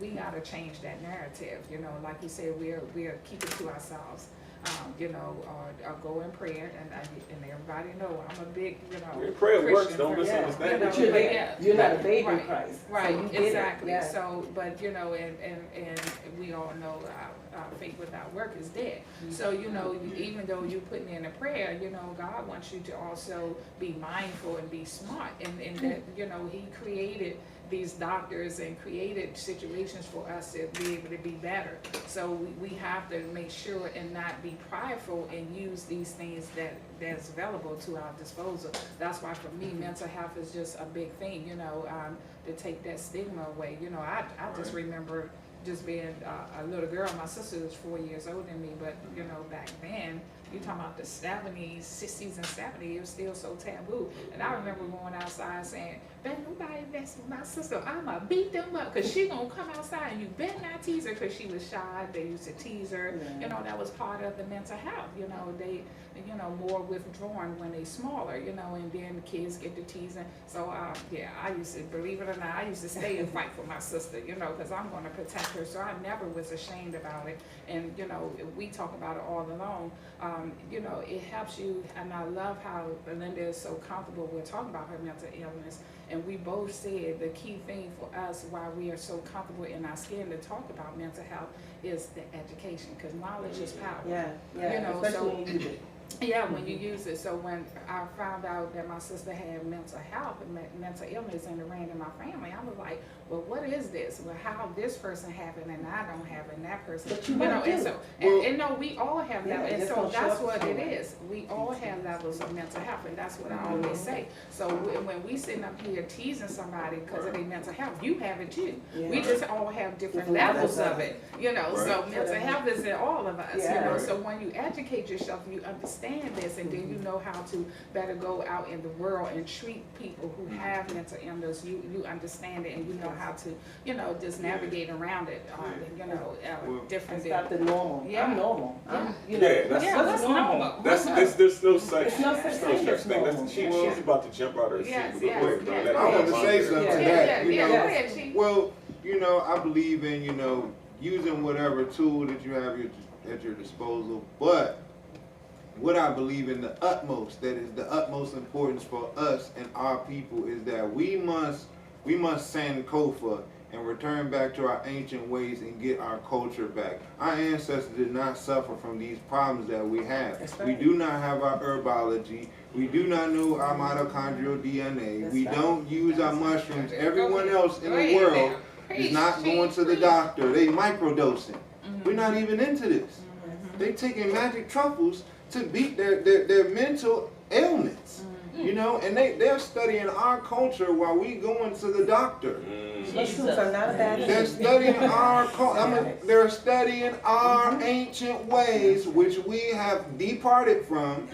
We gotta change that narrative. Like you said, we're keeping to ourselves. Or go in prayer, and everybody know I'm a big, prayer Christian works. Don't person. misunderstand. But you're not a babe in Christ. Right, So you get it. exactly. Yeah. So, but and we all know our faith without work is dead. So even though you're putting in a prayer, God wants you to also be mindful and be smart, and that He created these doctors and created situations for us to be able to be better. So we have to make sure and not be prideful and use these things that's available to our disposal. That's why for me, mental health is just a big thing, to take that stigma away. I just remember just being a little girl. My sister was 4 years older than me, but back then, you talking about the 70s, 60s and 70s, it was still so taboo. And I remember going outside saying, "Bet nobody mess with my sister. I'ma beat them up, cause she gonna come outside and you better not tease her, cause she was shy. They used to tease her. That was part of the mental health. They more withdrawn when they smaller. And then the kids get to teasing. So I used to, believe it or not, I used to stay and fight for my sister. Cause I'm gonna protect her. So I never was ashamed about it. And we talk about it all along. It helps you, and I love how Belinda is so comfortable with talking about her mental illness. And we both said the key thing for us, why we are so comfortable in our skin to talk about mental health, is the education, because knowledge is power. Especially when you use it. Yeah, when you use it. So when I found out that my sister had mental health and mental illness and it ran in my family, I was like, well, what is this? Well, how this person have it and I don't have it, and that person, But you and so, and no, we all have that, and so that's what it somewhere. is. We all have levels of mental health, and that's what I always say. So when we sitting up here teasing somebody because of their mental health, you have it too. We just all have different levels of it, so mental health is in all of us, so when you educate yourself, you understand this, and then you know how to better go out in the world and treat people who have mental illness. You understand it, and you know how to, just navigate around it, different. It's not the normal. Yeah. I'm normal. That's normal. There's no such It's no such thing as normal. She's about to jump out of her seat. I want to say something to that. Yeah. Well, you know, I believe in, you know, using whatever tool that you have at your disposal, but what I believe in the utmost, that is the utmost importance for us and our people, is that we must Sankofa and return back to our ancient ways and get our culture back. Our ancestors did not suffer from these problems that we have. Right. We do not have our herbology. We do not know our mitochondrial DNA. We don't use our mushrooms. Everyone else in the world is not going to the doctor. They microdosing. We're not even into this. They taking magic truffles to beat their mental ailments. You know, and they're studying our culture while we going to the doctor. Mushrooms are not a bad thing. They're studying our culture. They're studying our ancient ways, which we have departed from,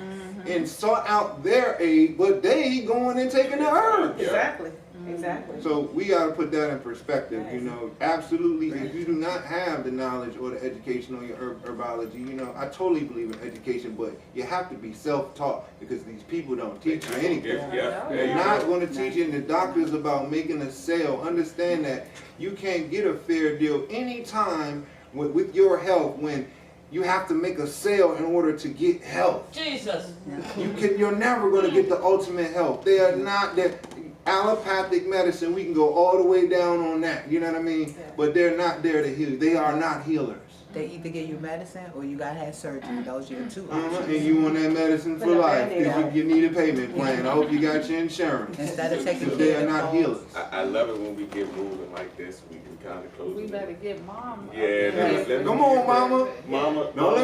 and sought out their aid, but they going and taking the herbs. Exactly. Exactly. So we got to put that in perspective, you know. Absolutely, if you do not have the knowledge or the education on your herbology, you know, I totally believe in education, but you have to be self-taught because these people don't teach you anything. They're not going to teach you, and the doctor's about making a sale. Understand that you can't get a fair deal anytime with your health when you have to make a sale in order to get health. Jesus. You're never going to get the ultimate health. They are not that. Allopathic medicine, we can go all the way down on that, you know what I mean? Yeah. But they're not there to heal. They are not healers. They either give you medicine or you gotta have surgery. Those are your two options. And you want that medicine for life because you need a payment plan. I hope you got your insurance. Instead of taking they are not healers. I love it when we get moving like this. We can kind of close. We better get Mama. Yeah. Come on, Mama. Mama. Don't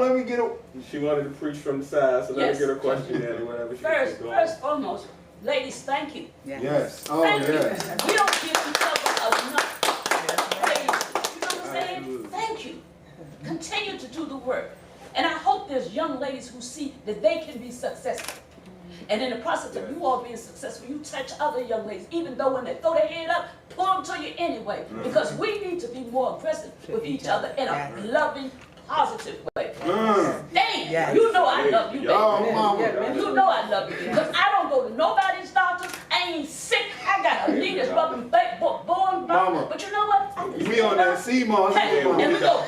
let me get a. She wanted to preach from the side, so let me get her question in or whatever. First foremost. Ladies, thank you. Yes. Oh, thank yes. You. We don't give each other enough. Ladies, you know what I'm saying? Absolutely. Thank you. Continue to do the work. And I hope there's young ladies who see that they can be successful. And in the process of you all being successful, you touch other young ladies, even though when they throw their head up, pull them to you anyway. Because we need to be more aggressive with each other in a loving, positive way. Dang, you know I love you, baby. You know I love you. Because I don't go to nobody's doctor. I ain't sick. I got a knee that's rubbing born. But you know what? We on that CMOS. Hey, and we go.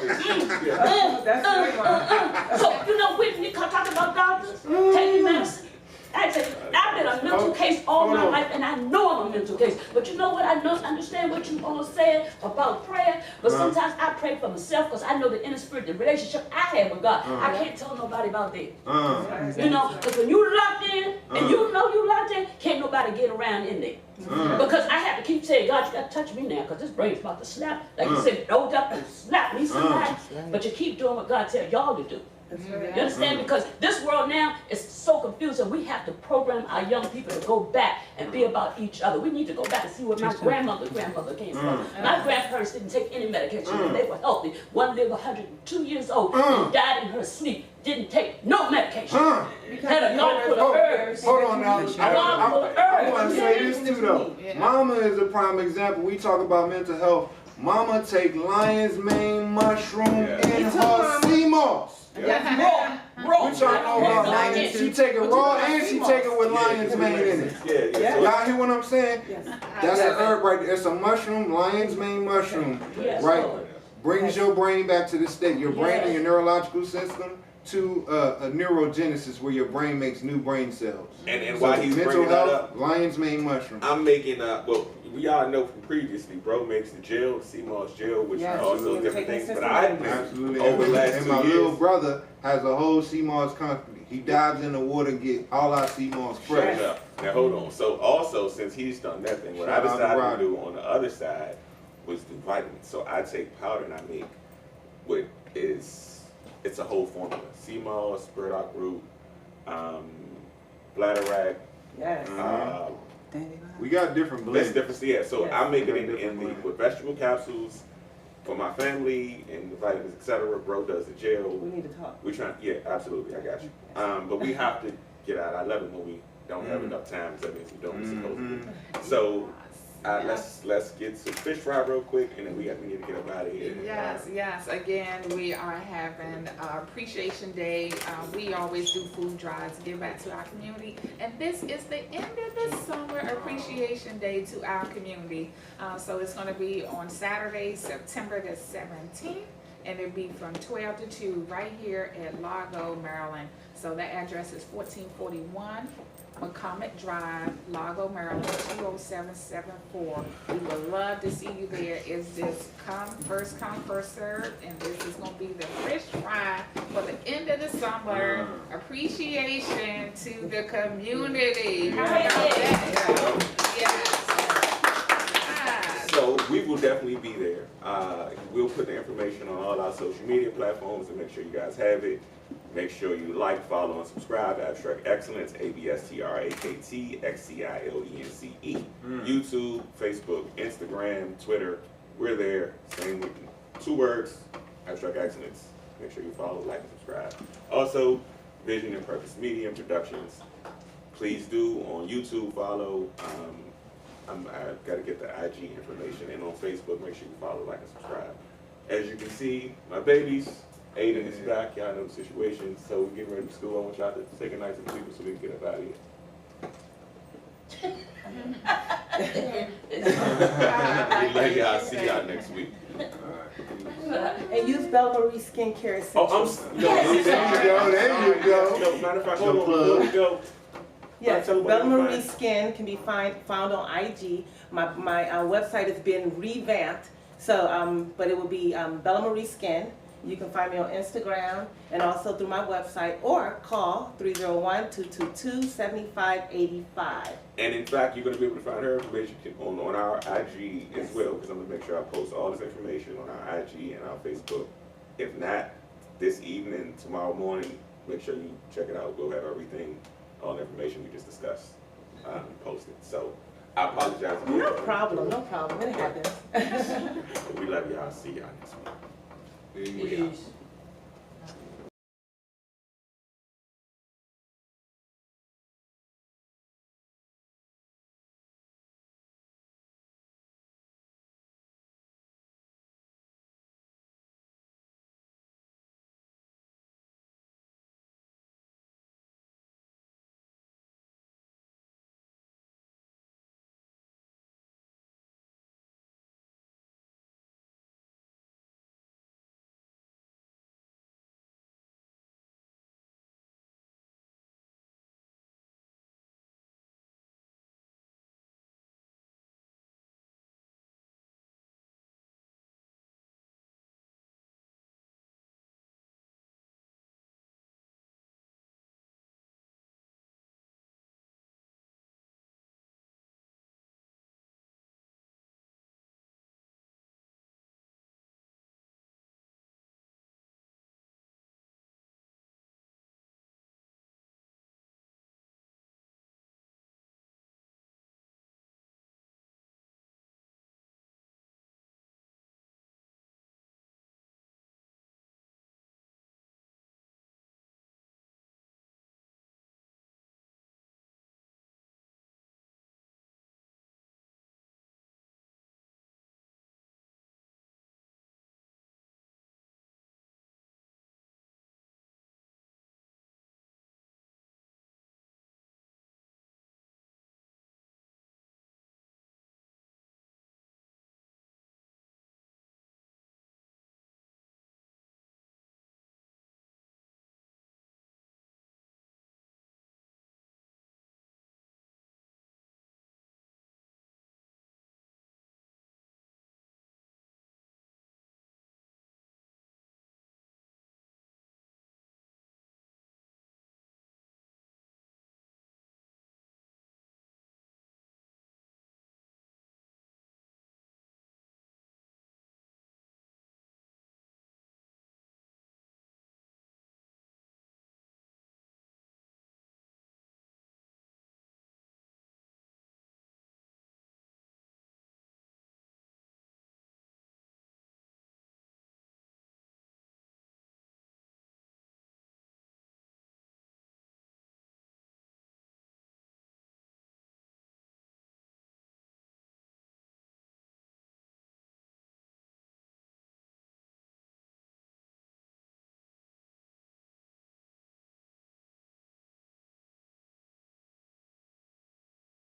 So, you know, when we talk about doctors, taking medicine, I've been a mental case all my life, and I know I'm a mental case. But you know what? I don't understand what you all said about prayer. But sometimes I pray for myself because I know the inner spirit, the relationship I have with God. I can't tell nobody about that. You know, because when you locked in, and you know you locked in, can't nobody get around in there. Because I have to keep saying, God, you got to touch me now, because this brain's about to snap. Like you said, don't up and slap me sometimes. But you keep doing what God tells y'all to do. You understand? Because this world now is so confusing. We have to program our young people to go back and be about each other. We need to go back and see where my grandmother came from. My grandparents didn't take any medication. They were healthy. One lived 102 years old and died in her sleep. Didn't take no medication. Had a garden full of herbs. Hold on now. I want to say this too though. Yeah. Mama is a prime example. We talk about mental health. Mama take lion's mane mushroom in her CMOS. Raw. We trying to know about lions. She take it raw and she take it with lion's mane in it. Y'all hear what I'm saying? That's an herb right there. It's a mushroom, lion's mane mushroom, right? Brings your brain back to the state. Your brain and your neurological system to a neurogenesis where your brain makes new brain cells. And while he's bringing that up, lion's mane mushroom. I'm making well, we all know from previously, bro makes the gel, CMOS gel, which are also different things. But I've been over the last 2 years. And my little brother has a whole CMOS company. He dives in the water and get all our CMOS fresh. Now hold on. So also, since he's done that thing, what I decided to do on the other side was do vitamins. So I take powder and I make what is, it's a whole formula. CMOS, burdock root, bladderwrack. We got different blends. So I make it in the with vegetable capsules for my family and the vitamins, etc. Bro does the gel. We need to talk. We trying, absolutely, I got you. But we have to get out. I love it when we don't have enough time. That means we don't supposed to. So Let's get some fish fry real quick, and then we need to get up out of here. Yes. Again, we are having Appreciation Day. We always do food drives, give back to our community, and this is the end of the summer Appreciation Day to our community. So it's going to be on Saturday, September the 17th, and it'll be from 12 to 2 right here at Largo, Maryland. So that address is 1441 McCormick Drive, Largo, Maryland, 20774. We would love to see you there. It's just first come, first served, and this is going to be the fish fry for the end of the summer. Appreciation to the community. How about that? Yes. So we will definitely be there. We'll put the information on all our social media platforms and make sure you guys have it. Make sure you like, follow, and subscribe to Abstrakt Xcilence, ABSTRAKT XCILENCE. YouTube, Facebook, Instagram, Twitter. We're there. Same with 2 words, Abstrakt Xcilence. Make sure you follow, like, and subscribe. Also, Vision and Purpose Media Productions. Please do on YouTube follow. I've got to get the IG information, and on Facebook, make sure you follow, like, and subscribe. As you can see, my babies. Aiden is back, y'all know the situation, so we're getting ready for school. I want y'all to say goodnight to the people so we can get up out of here. We love y'all, see y'all next week. And use Bella Marie Skincare Essentials. There you go. No, matter of fact, hold on, before we go. Yes, Bella Marie Skin can be found on IG. My website has been revamped, so but it will be Bella Marie Skin. You can find me on Instagram and also through my website, or call 301-222-7585. And in fact, you're going to be able to find her information on our IG as well, because I'm going to make sure I post all this information on our IG and our Facebook. If not, this evening, tomorrow morning, make sure you check it out. We'll have everything, all the information we just discussed, posted. So I apologize again. No problem. It happens. We love y'all. See y'all next week. Peace.